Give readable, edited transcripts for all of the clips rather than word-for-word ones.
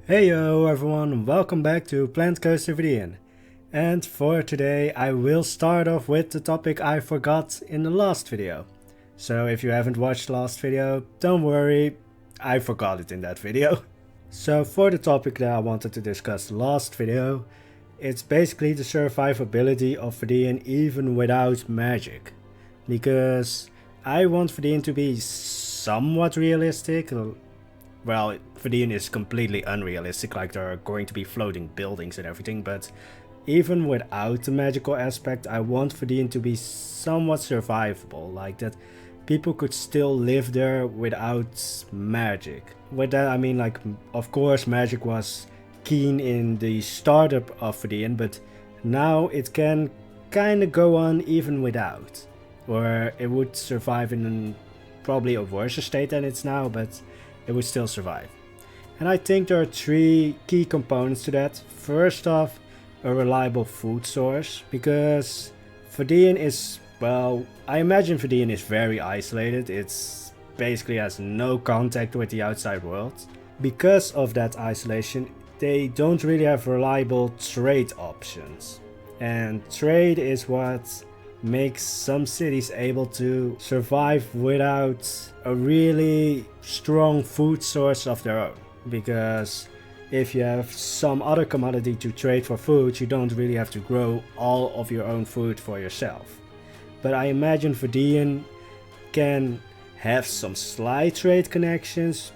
Hey yo everyone, welcome back to Plant Coaster Vaddjian. And for today I will start off with the topic I forgot in the last video. So if you haven't watched the last video, don't worry, I forgot it in that video. So for the topic that I wanted to discuss last video, it's basically the survivability of Vaddjian even without magic. Because I want Vaddjian to be somewhat realistic. Well, Vaddjian is completely unrealistic, like there are going to be floating buildings and everything, but even without the magical aspect, I want Vaddjian to be somewhat survivable, like that people could still live there without magic. With that I mean, like, of course magic was keen in the startup of Vaddjian, but now it can kinda go on even without. Or it would survive in probably a worse state than it's now, but it would still survive. And I think there are three key components to that. First off, a reliable food source, because Vaddjian is, well, I imagine Vaddjian is very isolated. It's basically has no contact with the outside world. Because of that isolation, they don't really have reliable trade options. And trade is what makes some cities able to survive without a really strong food source of their own. Because if you have some other commodity to trade for food, you don't really have to grow all of your own food for yourself. But I imagine Vaddjian can have some slight trade connections,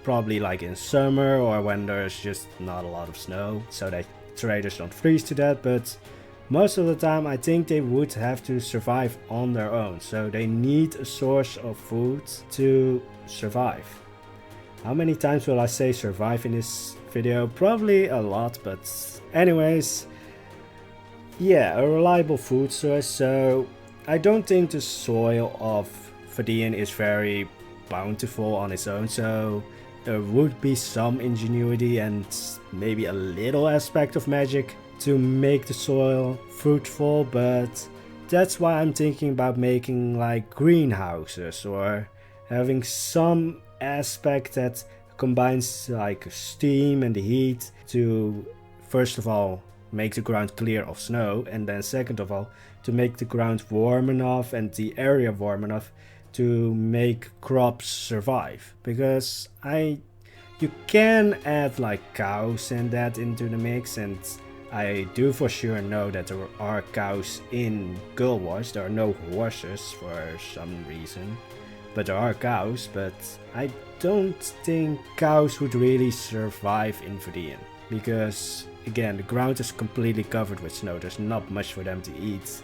probably like in summer or when there's just not a lot of snow, so that traders don't freeze to death, but most of the time I think they would have to survive on their own, so they need a source of food to survive. How many times will I say survive in this video? Probably a lot, but anyways, yeah, a reliable food source. So I don't think the soil of Vaddjian is very bountiful on its own, so there would be some ingenuity and maybe a little aspect of magic to make the soil fruitful, but that's why I'm thinking about making like greenhouses or having some aspect that combines like steam and the heat to first of all make the ground clear of snow, and then second of all to make the ground warm enough and the area warm enough to make crops survive. Because you can add like cows and that into the mix, and I do for sure know that there are cows in Guild Wars. There are no horses for some reason, but there are cows. But I don't think cows would really survive in Vaddjian, because again the ground is completely covered with snow. There's not much for them to eat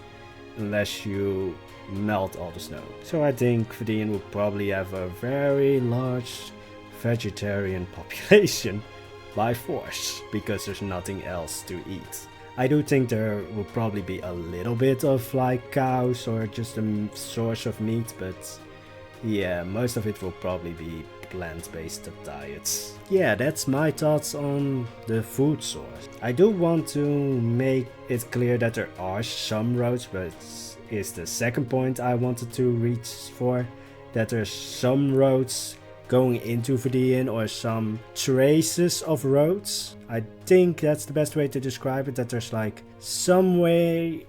unless you melt all the snow. So I think Vaddjian would probably have a very large vegetarian population by force, because there's nothing else to eat. I do think there will probably be a little bit of like cows or just a source of meat, but yeah, most of it will probably be plant-based diets. Yeah, that's my thoughts on the food source. I do want to make it clear that there are some roads, but is the second point I wanted to reach for, that there's some roads going into Vaddjian or some traces of roads. I think that's the best way to describe it, that there's like some way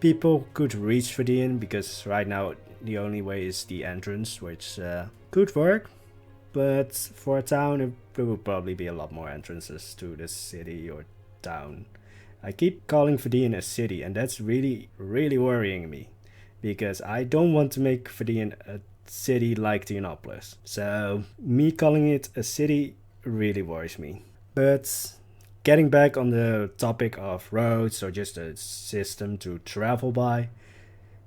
people could reach Vaddjian, because right now the only way is the entrance, which could work, but for a town there would probably be a lot more entrances to the city or town. I keep calling Vaddjian a city, and that's really worrying me, because I don't want to make Vaddjian a city like Tianopolis. So me calling it a city really worries me. But getting back on the topic of roads or just a system to travel by,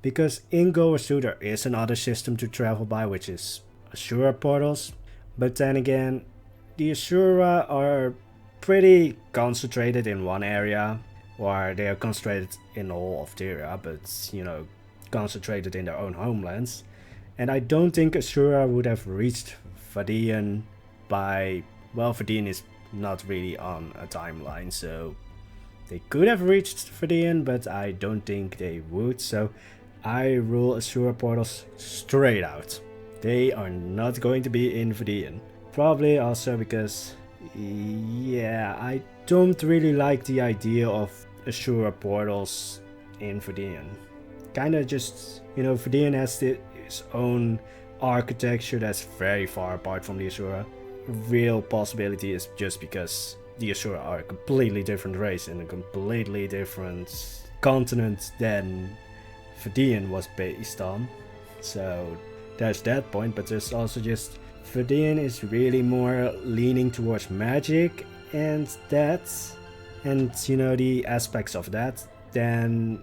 because in Guild Wars 2 there is another system to travel by, which is Asura portals. But then again, the Asura are pretty concentrated in one area, or they are concentrated in all of Tyria, but you know, concentrated in their own homelands. And I don't think Asura would have reached Vaddjian by, well, Vaddjian is not really on a timeline, so they could have reached Vaddjian, but I don't think they would. So I rule Asura portals straight out. They are not going to be in Vaddjian. Probably also because Yeah, I don't really like the idea of Asura portals in Vaddjian. Kinda just, Vaddjian has its own architecture that's very far apart from the Asura. Real possibility is just because the Asura are a completely different race in a completely different continent than Vaddjian was based on. So there's that point, but there's also just Vaddjian is really more leaning towards magic and that, and the aspects of that, than,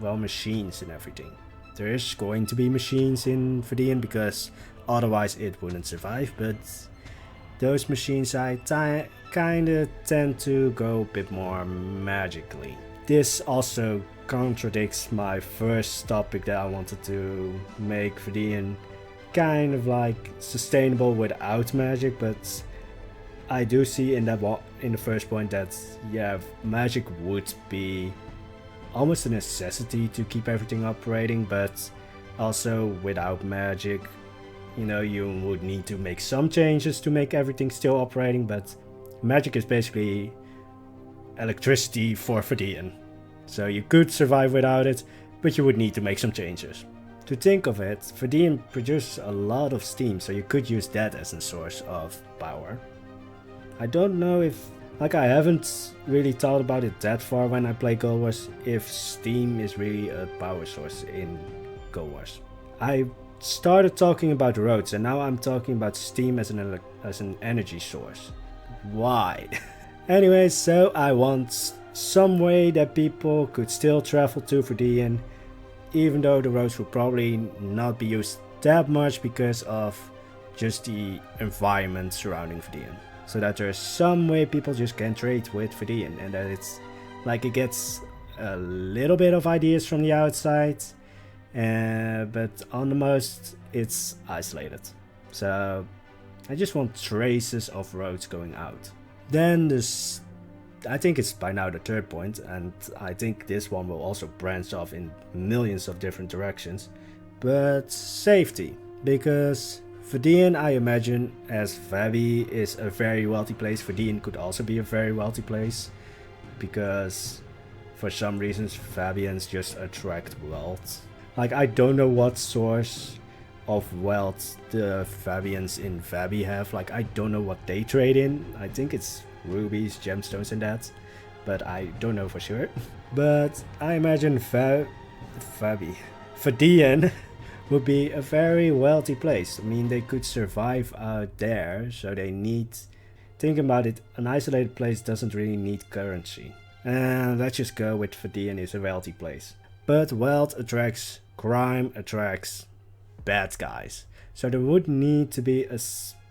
well, machines and everything. There's going to be machines in Vaddjian because otherwise it wouldn't survive, but those machines I kinda tend to go a bit more magically. This also contradicts my first topic that I wanted to make Vaddjian kind of like sustainable without magic, but I do see in the first point that, yeah, magic would be almost a necessity to keep everything operating, but also without magic, you would need to make some changes to make everything still operating, but magic is basically electricity for Vaddjian. So you could survive without it, but you would need to make some changes. To think of it, Vaddjian produces a lot of steam, so you could use that as a source of power. I don't know if, I haven't really thought about it that far when I play Guild Wars, if steam is really a power source in Guild Wars. I started talking about roads and now I'm talking about steam as an energy source. Why? Anyway, so I want some way that people could still travel to Vaddjian, even though the roads would probably not be used that much because of just the environment surrounding Vaddjian. So that there's some way people just can trade with Vaddjian, and that it's like it gets a little bit of ideas from the outside, but on the most it's isolated. So I just want traces of roads going out. Then this, I think it's by now the third point, and I think this one will also branch off in millions of different directions, but safety. Because Vaddjian, I imagine, as Vabbi is a very wealthy place, Vaddjian could also be a very wealthy place, because for some reasons Vabbians just attract wealth. I don't know what source of wealth the Vabbians in Vabbi have. I don't know what they trade in. I think it's rubies, gemstones and that, but I don't know for sure. But I imagine Vaddjian would be a very wealthy place. I mean, they could survive out there, so they need... Think about it, an isolated place doesn't really need currency. And let's just go with Vaddjian is a wealthy place. But wealth attracts crime, attracts bad guys. So there would need to be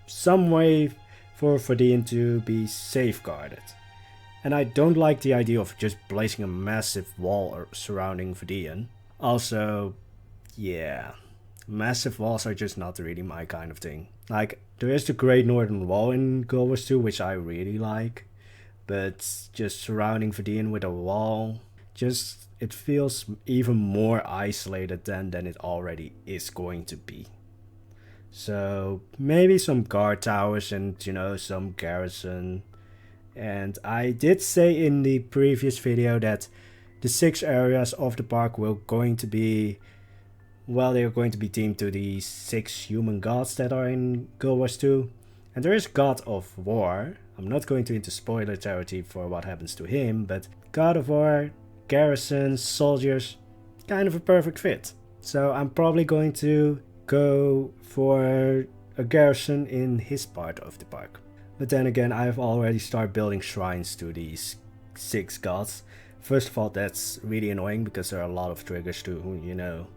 some way for Vaddjian to be safeguarded. And I don't like the idea of just placing a massive wall surrounding Vaddjian. Also, yeah, massive walls are just not really my kind of thing. There is the Great Northern Wall in Guild Wars 2, which I really like. But just surrounding Vaddjian with a wall, it feels even more isolated than it already is going to be. So maybe some guard towers and, some garrison. And I did say in the previous video that the 6 areas of the park they're going to be themed to the 6 human gods that are in Guild Wars 2. And there is God of War. I'm not going into spoiler territory for what happens to him, but God of War, garrisons, soldiers, kind of a perfect fit. So I'm probably going to go for a garrison in his part of the park. But then again, I've already started building shrines to these 6 gods. First of all, that's really annoying because there are a lot of triggers to,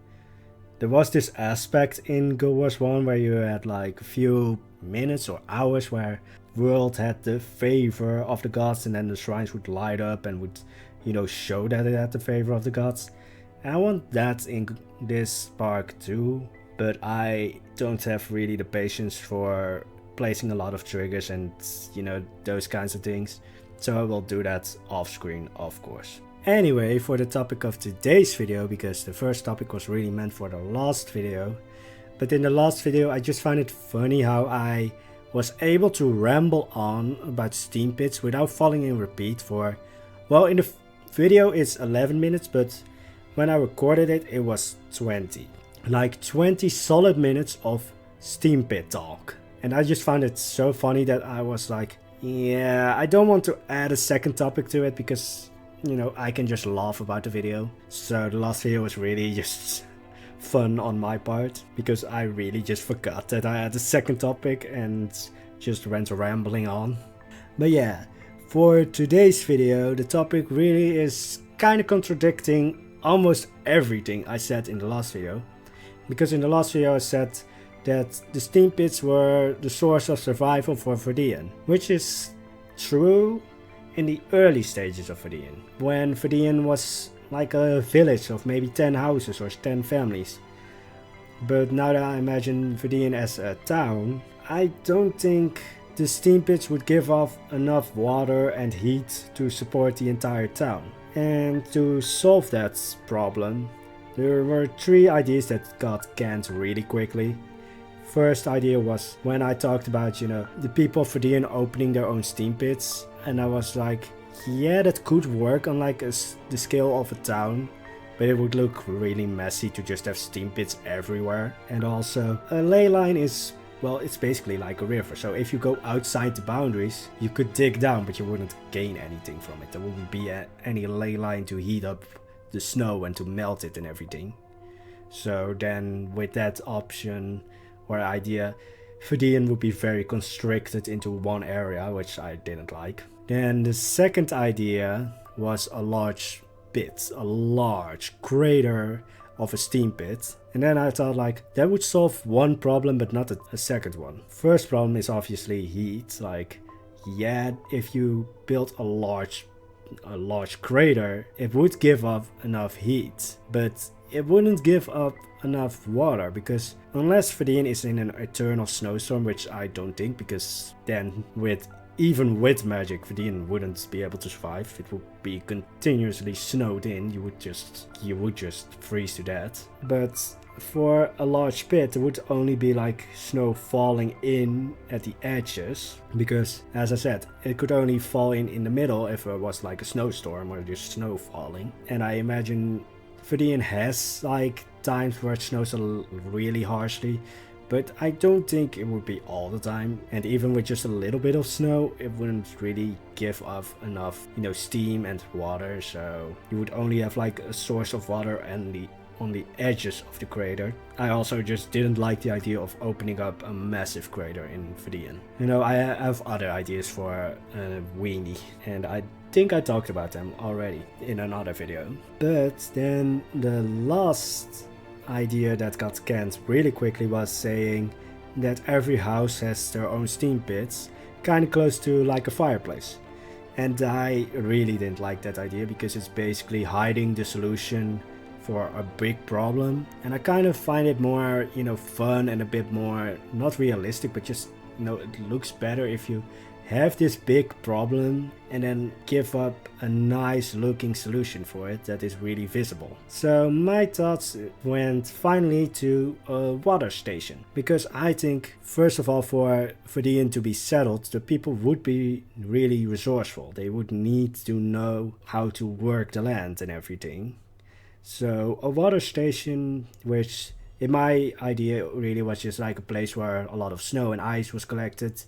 There was this aspect in Guild Wars 1 where you had a few minutes or hours where world had the favor of the gods, and then the shrines would light up and would, show that it had the favor of the gods. And I want that in this park too, but I don't have really the patience for placing a lot of triggers and, those kinds of things. So I will do that off screen, of course. Anyway, for the topic of today's video, because the first topic was really meant for the last video, but in the last video I just found it funny how I was able to ramble on about steam pits without falling in repeat for, well, in the video it's 11 minutes, but when I recorded it, it was 20. Like 20 solid minutes of steam pit talk. And I just found it so funny that I was like, yeah, I don't want to add a second topic to it because, you know, I can just laugh about the video. So the last video was really just fun on my part because I really just forgot that I had a second topic and just went rambling on. But yeah, for today's video, the topic really is kind of contradicting almost everything I said in the last video. Because in the last video I said that the steam pits were the source of survival for Vaddjian, which is true in the early stages of Vaddjian, when Vaddjian was like a village of maybe 10 houses or 10 families. But now that I imagine Vaddjian as a town, I don't think the steam pits would give off enough water and heat to support the entire town. And to solve that problem, there were 3 ideas that got canned really quickly. First idea was when I talked about, you know, the people of Vaddjian opening their own steam pits, and I was like, yeah, that could work on like the scale of a town, but it would look really messy to just have steam pits everywhere. And also, a ley line is, well, it's basically like a river, so if you go outside the boundaries, you could dig down, but you wouldn't gain anything from it. There wouldn't be any ley line to heat up the snow and to melt it and everything. So then with that option or idea, Vaddjian would be very constricted into one area, which I didn't like. Then the second idea was a large pit, a large crater of a steam pit. And then I thought like that would solve one problem but not a second one. First problem is obviously heat. Like, yeah, if you built a large crater, it would give up enough heat, but it wouldn't give up enough water, because unless Vaddjian is in an eternal snowstorm, which I don't think, because then even with magic, Vaddjian wouldn't be able to survive. It would be continuously snowed in. You would just freeze to death. But for a large pit, there would only be like snow falling in at the edges, because as I said, it could only fall in the middle if it was like a snowstorm or just snow falling. And I imagine Vaddjian has like times where it snows really harshly, but I don't think it would be all the time. And even with just a little bit of snow, it wouldn't really give off enough, you know, steam and water. So you would only have like a source of water and on the edges of the crater. I also just didn't like the idea of opening up a massive crater in Vaddjian. You know, I have other ideas for a weenie, and I think I talked about them already in another video. But then the last idea that got canned really quickly was saying that every house has their own steam pits, kind of close to like a fireplace. And I really didn't like that idea, because it's basically hiding the solution for a big problem. And I kind of find it more, you know, fun and a bit more, not realistic, but just, you know, it looks better if you have this big problem and then give up a nice looking solution for it that is really visible. So my thoughts went finally to a water station, because I think first of all, for Vaddjian to be settled, the people would be really resourceful. They would need to know how to work the land and everything. So a water station, which in my idea really was just like a place where a lot of snow and ice was collected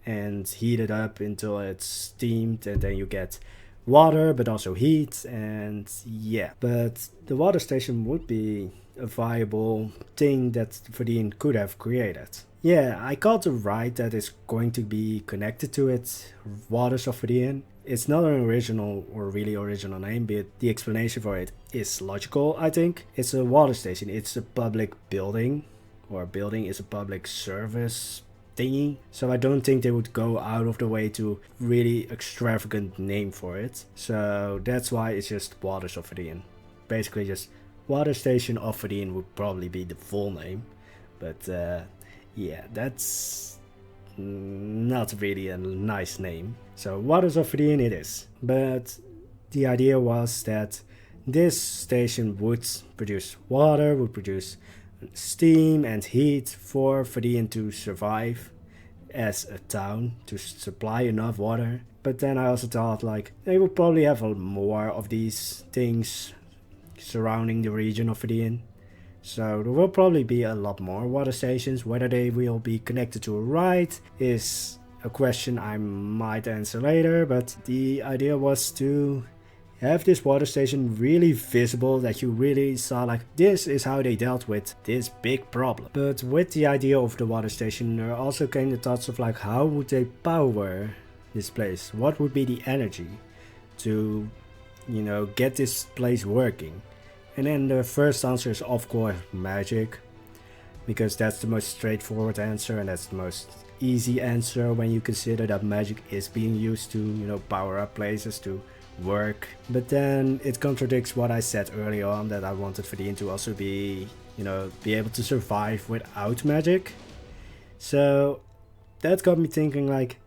and heated up until it's steamed, and then you get water but also heat. And yeah, but the water station would be a viable thing that Vaddjian could have created. Yeah, I called the ride that is going to be connected to it Waters of Vaddjian. It's not an original or really original name, but the explanation for it is logical, I think. It's a water station, it's a public building, or a building is a public service thingy. So I don't think they would go out of the way to really extravagant name for it. So that's why it's just Waters of Vaddjian. Basically just Water Station of Vaddjian would probably be the full name. But yeah, that's not really a nice name. So Waters of Vaddjian it is. But the idea was that this station would produce water, would produce steam and heat for Vaddjian to survive. as a town to supply enough water. But then I also thought like they will probably have more of these things surrounding the region of Vaddjian. So there will probably be a lot more water stations. Whether they will be connected to a ride is a question I might answer later, but the idea was to have this water station really visible, that you really saw like this is how they dealt with this big problem. But with the idea of the water station there also came the thoughts of like how would they power this place? What would be the energy to, you know, get this place working? And then the first answer is of course magic, because that's the most straightforward answer and that's the most easy answer when you consider that magic is being used to, you know, power up places to work. But then it contradicts what I said earlier on, that I wanted Vaddjian to also be, you know, be able to survive without magic. So that got me thinking like,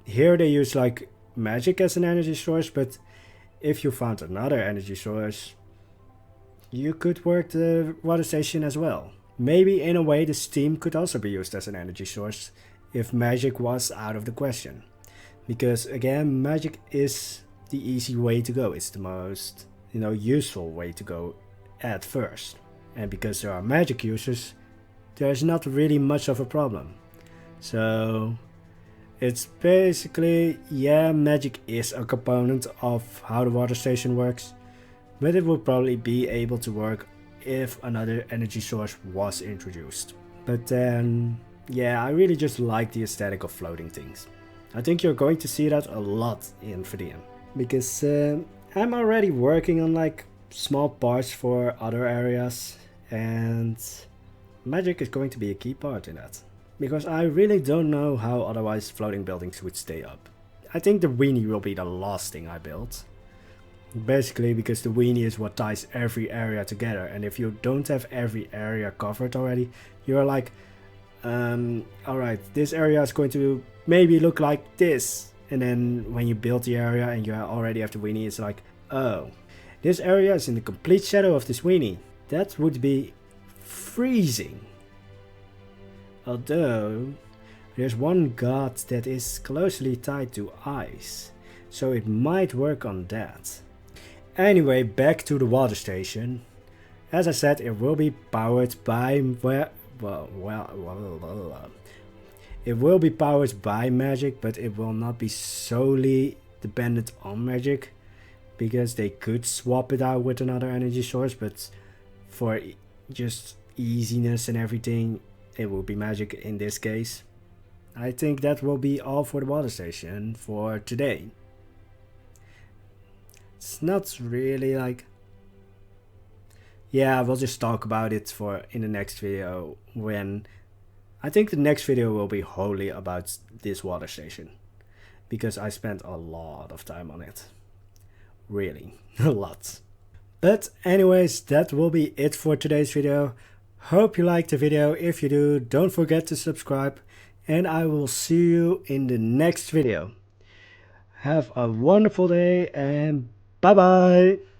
here they use like magic as an energy source, but if you found another energy source, you could work the water station as well. Maybe in a way the steam could also be used as an energy source if magic was out of the question. Because again, magic is the easy way to go. It's the most, you know, useful way to go at first. And because there are magic users, there's not really much of a problem. So it's basically, yeah, magic is a component of how the water station works, but it would probably be able to work if another energy source was introduced. But then, yeah, I really just like the aesthetic of floating things. I think you're going to see that a lot in Vaddjian, because I'm already working on like small parts for other areas, and magic is going to be a key part in that. Because I really don't know how otherwise floating buildings would stay up. I think the weenie will be the last thing I build. Basically because the weenie is what ties every area together, and if you don't have every area covered already, you're like, alright, this area is going to maybe look like this. And then when you build the area and you already have the weenie, it's like, oh, this area is in the complete shadow of this weenie. That would be freezing. Although, there's one god that is closely tied to ice, so it might work on that. Anyway, back to the water station. As I said, it will be powered by it will be powered by magic, but it will not be solely dependent on magic, because they could swap it out with another energy source, but for just easiness and everything, it will be magic in this case. I think that will be all for the water station for today. It's not really like, yeah, we'll just talk about it for in the next video, when I think the next video will be wholly about this water station, because I spent a lot of time on it. Really, a lot. But anyways, that will be it for today's video. Hope you liked the video. If you do, don't forget to subscribe, and I will see you in the next video. Have a wonderful day and bye bye.